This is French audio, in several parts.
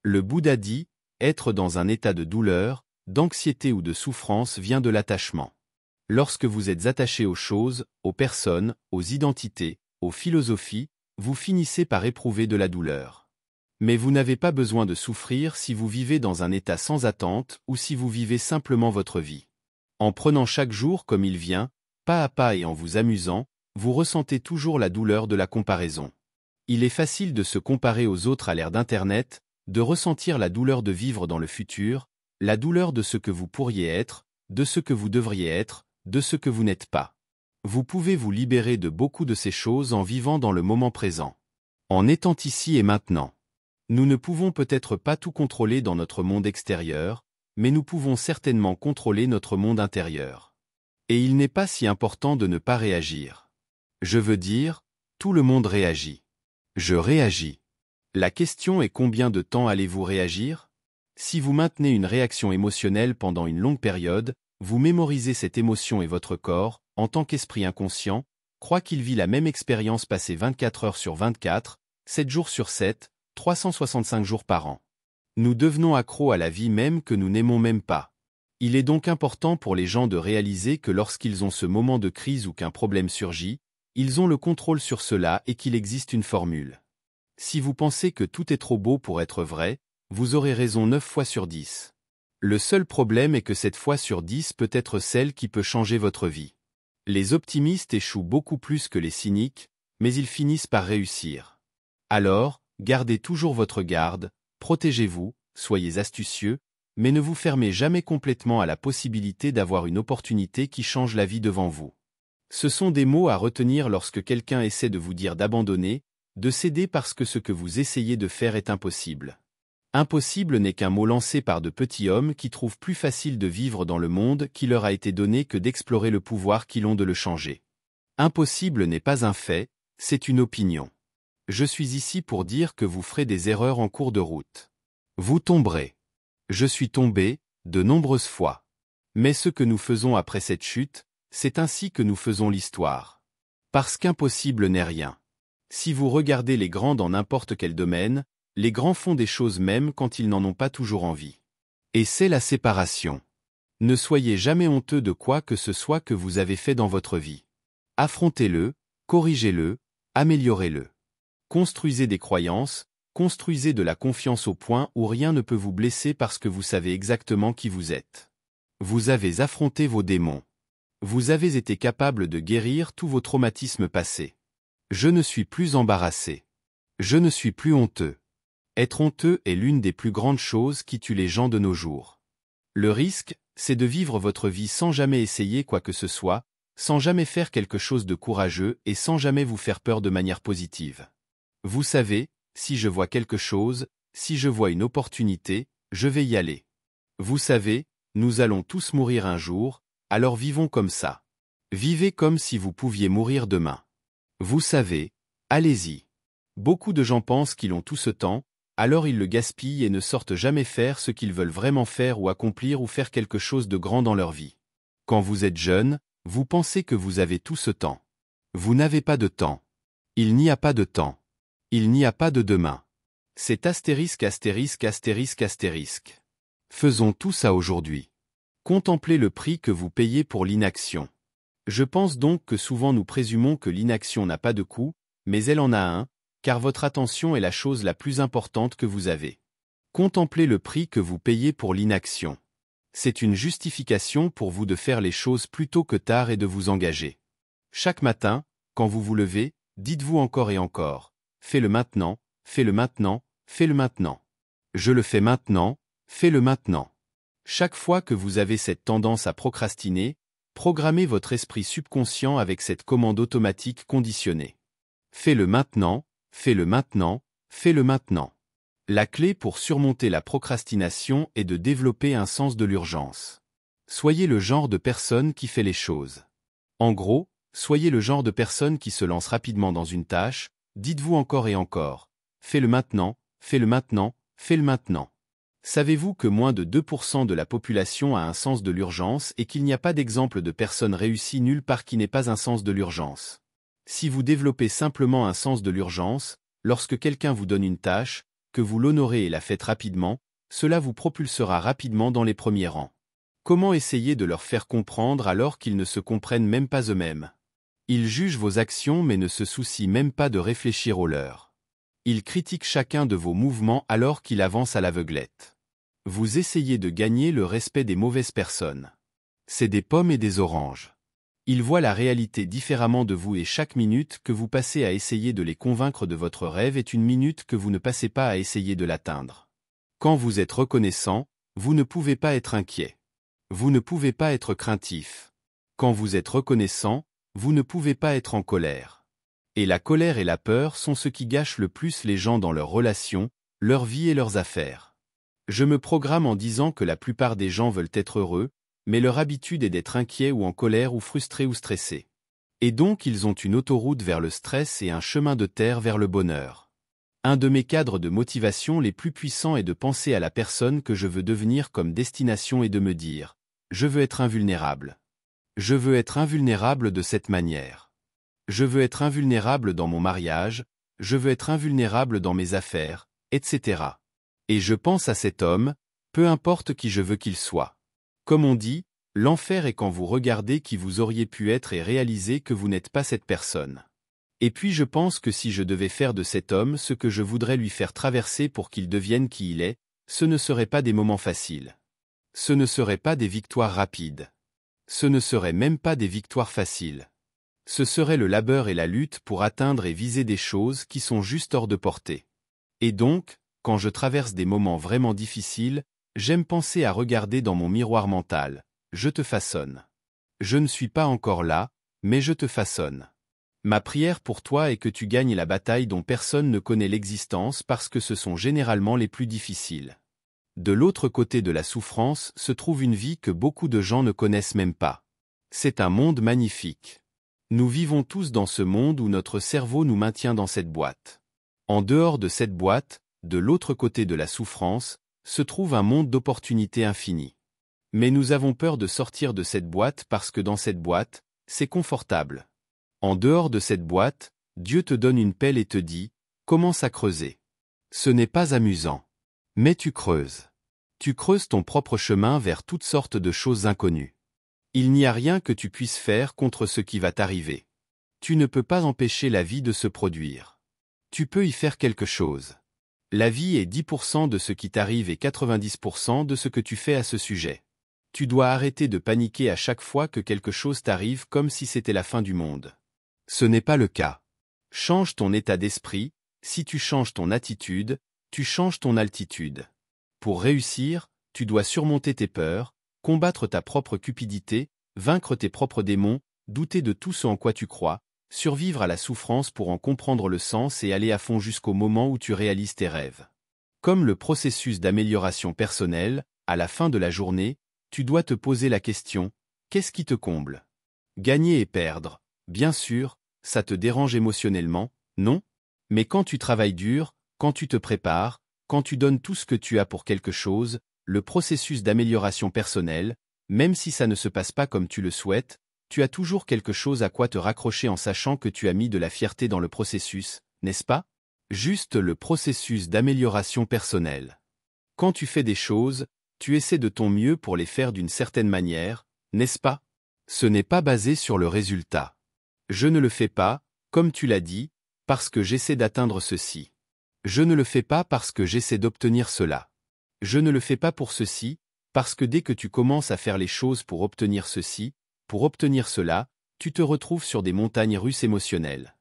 Le Bouddha dit, être dans un état de douleur, d'anxiété ou de souffrance vient de l'attachement. Lorsque vous êtes attaché aux choses, aux personnes, aux identités, aux philosophies, vous finissez par éprouver de la douleur. Mais vous n'avez pas besoin de souffrir si vous vivez dans un état sans attente ou si vous vivez simplement votre vie. En prenant chaque jour comme il vient, pas à pas et en vous amusant, vous ressentez toujours la douleur de la comparaison. Il est facile de se comparer aux autres à l'ère d'Internet, de ressentir la douleur de vivre dans le futur, la douleur de ce que vous pourriez être, de ce que vous devriez être, de ce que vous n'êtes pas. Vous pouvez vous libérer de beaucoup de ces choses en vivant dans le moment présent. En étant ici et maintenant. Nous ne pouvons peut-être pas tout contrôler dans notre monde extérieur, mais nous pouvons certainement contrôler notre monde intérieur. Et il n'est pas si important de ne pas réagir. Je veux dire, tout le monde réagit. Je réagis. La question est combien de temps allez-vous réagir? Si vous maintenez une réaction émotionnelle pendant une longue période, vous mémorisez cette émotion et votre corps, en tant qu'esprit inconscient, croit qu'il vit la même expérience passée 24 heures sur 24, 7 jours sur 7, 365 jours par an. Nous devenons accros à la vie même que nous n'aimons même pas. Il est donc important pour les gens de réaliser que lorsqu'ils ont ce moment de crise ou qu'un problème surgit, ils ont le contrôle sur cela et qu'il existe une formule. Si vous pensez que tout est trop beau pour être vrai, vous aurez raison 9 fois sur 10. Le seul problème est que cette fois sur 10 peut être celle qui peut changer votre vie. Les optimistes échouent beaucoup plus que les cyniques, mais ils finissent par réussir. Alors, gardez toujours votre garde, protégez-vous, soyez astucieux, mais ne vous fermez jamais complètement à la possibilité d'avoir une opportunité qui change la vie devant vous. Ce sont des mots à retenir lorsque quelqu'un essaie de vous dire d'abandonner, de céder parce que ce que vous essayez de faire est impossible. Impossible n'est qu'un mot lancé par de petits hommes qui trouvent plus facile de vivre dans le monde qui leur a été donné que d'explorer le pouvoir qu'ils ont de le changer. Impossible n'est pas un fait, c'est une opinion. Je suis ici pour dire que vous ferez des erreurs en cours de route. Vous tomberez. Je suis tombé, de nombreuses fois. Mais ce que nous faisons après cette chute, c'est ainsi que nous faisons l'histoire. Parce qu'impossible n'est rien. Si vous regardez les grands dans n'importe quel domaine, les grands font des choses même quand ils n'en ont pas toujours envie. Et c'est la séparation. Ne soyez jamais honteux de quoi que ce soit que vous avez fait dans votre vie. Affrontez-le, corrigez-le, améliorez-le. Construisez des croyances, construisez de la confiance au point où rien ne peut vous blesser parce que vous savez exactement qui vous êtes. Vous avez affronté vos démons. Vous avez été capable de guérir tous vos traumatismes passés. Je ne suis plus embarrassé. Je ne suis plus honteux. Être honteux est l'une des plus grandes choses qui tuent les gens de nos jours. Le risque, c'est de vivre votre vie sans jamais essayer quoi que ce soit, sans jamais faire quelque chose de courageux et sans jamais vous faire peur de manière positive. Vous savez, si je vois quelque chose, si je vois une opportunité, je vais y aller. Vous savez, nous allons tous mourir un jour, alors vivons comme ça. Vivez comme si vous pouviez mourir demain. Vous savez, allez-y. Beaucoup de gens pensent qu'ils ont tout ce temps, alors ils le gaspillent et ne sortent jamais faire ce qu'ils veulent vraiment faire ou accomplir ou faire quelque chose de grand dans leur vie. Quand vous êtes jeune, vous pensez que vous avez tout ce temps. Vous n'avez pas de temps. Il n'y a pas de temps. Il n'y a pas de demain. C'est astérisque astérisque astérisque astérisque. Faisons tout ça aujourd'hui. Contemplez le prix que vous payez pour l'inaction. Je pense donc que souvent nous présumons que l'inaction n'a pas de coût, mais elle en a un, car votre attention est la chose la plus importante que vous avez. Contemplez le prix que vous payez pour l'inaction. C'est une justification pour vous de faire les choses plus tôt que tard et de vous engager. Chaque matin, quand vous vous levez, dites-vous encore et encore, fais-le maintenant, fais-le maintenant, fais-le maintenant. Je le fais maintenant, fais-le maintenant. Chaque fois que vous avez cette tendance à procrastiner, programmez votre esprit subconscient avec cette commande automatique conditionnée. Fais-le maintenant, fais-le maintenant, fais-le maintenant. La clé pour surmonter la procrastination est de développer un sens de l'urgence. Soyez le genre de personne qui fait les choses. En gros, soyez le genre de personne qui se lance rapidement dans une tâche, dites-vous encore et encore, fais-le maintenant, fais-le maintenant, fais-le maintenant. Savez-vous que moins de 2% de la population a un sens de l'urgence et qu'il n'y a pas d'exemple de personne réussie nulle part qui n'ait pas un sens de l'urgence? Si vous développez simplement un sens de l'urgence, lorsque quelqu'un vous donne une tâche, que vous l'honorez et la faites rapidement, cela vous propulsera rapidement dans les premiers rangs. Comment essayer de leur faire comprendre alors qu'ils ne se comprennent même pas eux-mêmes? Ils jugent vos actions mais ne se soucient même pas de réfléchir aux leurs. Ils critiquent chacun de vos mouvements alors qu'il avance à l'aveuglette. Vous essayez de gagner le respect des mauvaises personnes. C'est des pommes et des oranges. Ils voient la réalité différemment de vous et chaque minute que vous passez à essayer de les convaincre de votre rêve est une minute que vous ne passez pas à essayer de l'atteindre. Quand vous êtes reconnaissant, vous ne pouvez pas être inquiet. Vous ne pouvez pas être craintif. Quand vous êtes reconnaissant, vous ne pouvez pas être en colère. Et la colère et la peur sont ce qui gâchent le plus les gens dans leurs relations, leur vie et leurs affaires. Je me programme en disant que la plupart des gens veulent être heureux, mais leur habitude est d'être inquiets ou en colère ou frustrés ou stressés. Et donc ils ont une autoroute vers le stress et un chemin de terre vers le bonheur. Un de mes cadres de motivation les plus puissants est de penser à la personne que je veux devenir comme destination et de me dire « Je veux être invulnérable. Je veux être invulnérable de cette manière. Je veux être invulnérable dans mon mariage, je veux être invulnérable dans mes affaires, etc. » Et je pense à cet homme, peu importe qui je veux qu'il soit. Comme on dit, l'enfer est quand vous regardez qui vous auriez pu être et réalisez que vous n'êtes pas cette personne. Et puis je pense que si je devais faire de cet homme ce que je voudrais lui faire traverser pour qu'il devienne qui il est, ce ne seraient pas des moments faciles. Ce ne seraient pas des victoires rapides. Ce ne seraient même pas des victoires faciles. Ce serait le labeur et la lutte pour atteindre et viser des choses qui sont juste hors de portée. Et donc, quand je traverse des moments vraiment difficiles, j'aime penser à regarder dans mon miroir mental. Je te façonne. Je ne suis pas encore là, mais je te façonne. Ma prière pour toi est que tu gagnes la bataille dont personne ne connaît l'existence parce que ce sont généralement les plus difficiles. De l'autre côté de la souffrance se trouve une vie que beaucoup de gens ne connaissent même pas. C'est un monde magnifique. Nous vivons tous dans ce monde où notre cerveau nous maintient dans cette boîte. En dehors de cette boîte, de l'autre côté de la souffrance, se trouve un monde d'opportunités infinies. Mais nous avons peur de sortir de cette boîte parce que dans cette boîte, c'est confortable. En dehors de cette boîte, Dieu te donne une pelle et te dit « Commence à creuser ». Ce n'est pas amusant. Mais tu creuses. Tu creuses ton propre chemin vers toutes sortes de choses inconnues. Il n'y a rien que tu puisses faire contre ce qui va t'arriver. Tu ne peux pas empêcher la vie de se produire. Tu peux y faire quelque chose. La vie est 10% de ce qui t'arrive et 90% de ce que tu fais à ce sujet. Tu dois arrêter de paniquer à chaque fois que quelque chose t'arrive comme si c'était la fin du monde. Ce n'est pas le cas. Change ton état d'esprit, si tu changes ton attitude, tu changes ton altitude. Pour réussir, tu dois surmonter tes peurs, combattre ta propre cupidité, vaincre tes propres démons, douter de tout ce en quoi tu crois, survivre à la souffrance pour en comprendre le sens et aller à fond jusqu'au moment où tu réalises tes rêves. Comme le processus d'amélioration personnelle, à la fin de la journée, tu dois te poser la question, qu'est-ce qui te comble? Gagner et perdre, bien sûr, ça te dérange émotionnellement, non? Mais quand tu travailles dur, quand tu te prépares, quand tu donnes tout ce que tu as pour quelque chose, le processus d'amélioration personnelle, même si ça ne se passe pas comme tu le souhaites, tu as toujours quelque chose à quoi te raccrocher en sachant que tu as mis de la fierté dans le processus, n'est-ce pas? Juste le processus d'amélioration personnelle. Quand tu fais des choses, tu essaies de ton mieux pour les faire d'une certaine manière, n'est-ce pas? Ce n'est pas basé sur le résultat. Je ne le fais pas, comme tu l'as dit, parce que j'essaie d'atteindre ceci. Je ne le fais pas parce que j'essaie d'obtenir cela. Je ne le fais pas pour ceci, parce que dès que tu commences à faire les choses pour obtenir ceci, pour obtenir cela, tu te retrouves sur des montagnes russes émotionnelles.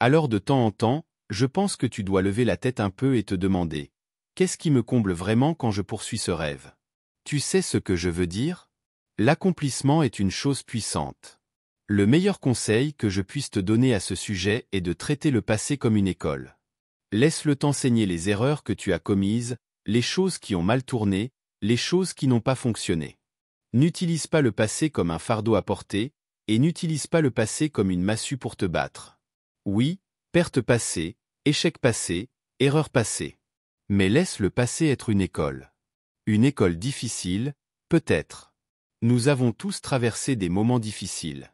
Alors de temps en temps, je pense que tu dois lever la tête un peu et te demander « Qu'est-ce qui me comble vraiment quand je poursuis ce rêve ?» Tu sais ce que je veux dire? L'accomplissement est une chose puissante. Le meilleur conseil que je puisse te donner à ce sujet est de traiter le passé comme une école. Laisse-le t'enseigner les erreurs que tu as commises, les choses qui ont mal tourné, les choses qui n'ont pas fonctionné. N'utilise pas le passé comme un fardeau à porter, et n'utilise pas le passé comme une massue pour te battre. Oui, perte passée, échec passé, erreur passée. Mais laisse le passé être une école. Une école difficile, peut-être. Nous avons tous traversé des moments difficiles.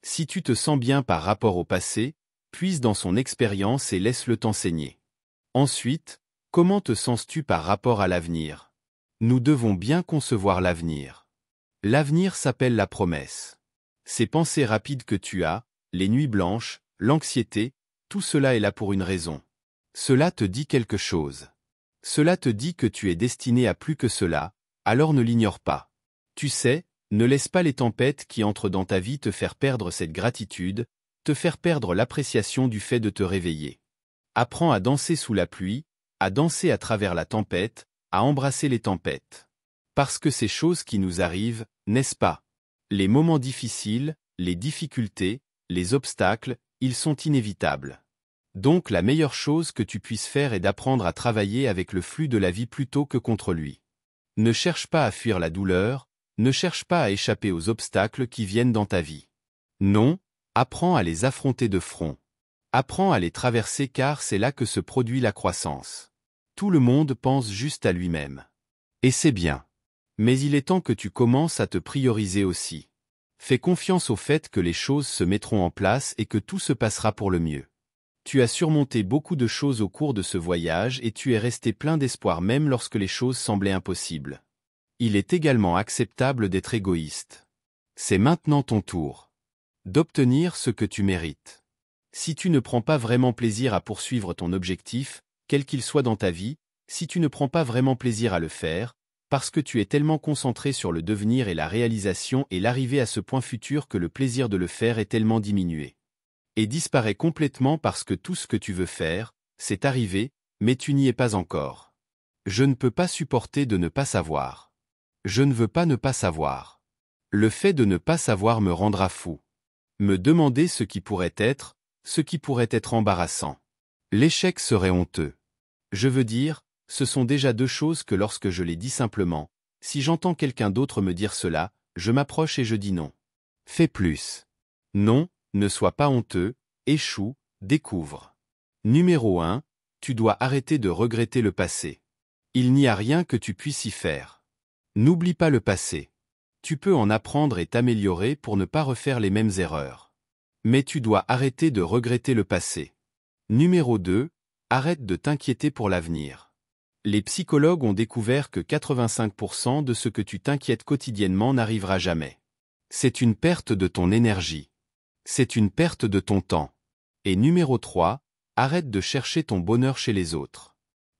Si tu te sens bien par rapport au passé, puise dans son expérience et laisse-le t'enseigner. Ensuite, Comment te sens-tu par rapport à l'avenir? Nous devons bien concevoir l'avenir. L'avenir s'appelle la promesse. Ces pensées rapides que tu as, les nuits blanches, l'anxiété, tout cela est là pour une raison. Cela te dit quelque chose. Cela te dit que tu es destiné à plus que cela, alors ne l'ignore pas. Tu sais, ne laisse pas les tempêtes qui entrent dans ta vie te faire perdre cette gratitude, te faire perdre l'appréciation du fait de te réveiller. Apprends à danser sous la pluie, à danser à travers la tempête, à embrasser les tempêtes. Parce que ces choses qui nous arrivent, n'est-ce pas? Les moments difficiles, les difficultés, les obstacles, ils sont inévitables. Donc la meilleure chose que tu puisses faire est d'apprendre à travailler avec le flux de la vie plutôt que contre lui. Ne cherche pas à fuir la douleur, ne cherche pas à échapper aux obstacles qui viennent dans ta vie. Non, apprends à les affronter de front. Apprends à les traverser car c'est là que se produit la croissance. Tout le monde pense juste à lui-même. Et c'est bien. Mais il est temps que tu commences à te prioriser aussi. Fais confiance au fait que les choses se mettront en place et que tout se passera pour le mieux. Tu as surmonté beaucoup de choses au cours de ce voyage et tu es resté plein d'espoir même lorsque les choses semblaient impossibles. Il est également acceptable d'être égoïste. C'est maintenant ton tour d'obtenir ce que tu mérites. Si tu ne prends pas vraiment plaisir à poursuivre ton objectif, quel qu'il soit dans ta vie, si tu ne prends pas vraiment plaisir à le faire, parce que tu es tellement concentré sur le devenir et la réalisation et l'arrivée à ce point futur que le plaisir de le faire est tellement diminué. Et disparaît complètement parce que tout ce que tu veux faire, c'est arrivé, mais tu n'y es pas encore. Je ne peux pas supporter de ne pas savoir. Je ne veux pas ne pas savoir. Le fait de ne pas savoir me rendra fou. Me demander ce qui pourrait être embarrassant. L'échec serait honteux. Je veux dire, ce sont déjà deux choses que lorsque je les dis simplement, si j'entends quelqu'un d'autre me dire cela, je m'approche et je dis non. Fais plus. Non, ne sois pas honteux, échoue, découvre. Numéro 1, tu dois arrêter de regretter le passé. Il n'y a rien que tu puisses y faire. N'oublie pas le passé. Tu peux en apprendre et t'améliorer pour ne pas refaire les mêmes erreurs. Mais tu dois arrêter de regretter le passé. Numéro 2, arrête de t'inquiéter pour l'avenir. Les psychologues ont découvert que 85% de ce que tu t'inquiètes quotidiennement n'arrivera jamais. C'est une perte de ton énergie. C'est une perte de ton temps. Et numéro 3, arrête de chercher ton bonheur chez les autres.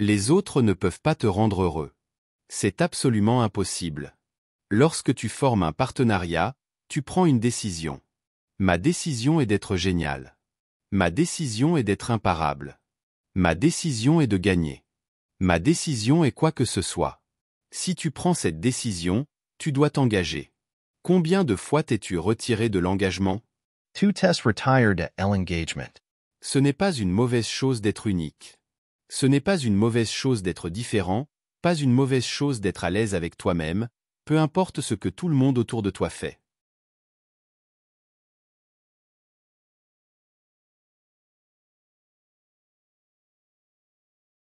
Les autres ne peuvent pas te rendre heureux. C'est absolument impossible. Lorsque tu formes un partenariat, tu prends une décision. Ma décision est d'être génial. Ma décision est d'être imparable. Ma décision est de gagner. Ma décision est quoi que ce soit. Si tu prends cette décision, tu dois t'engager. Combien de fois t'es-tu retiré de l'engagement? 2 Tess retired at L engagement. Ce n'est pas une mauvaise chose d'être unique. Ce n'est pas une mauvaise chose d'être différent, pas une mauvaise chose d'être à l'aise avec toi-même, peu importe ce que tout le monde autour de toi fait.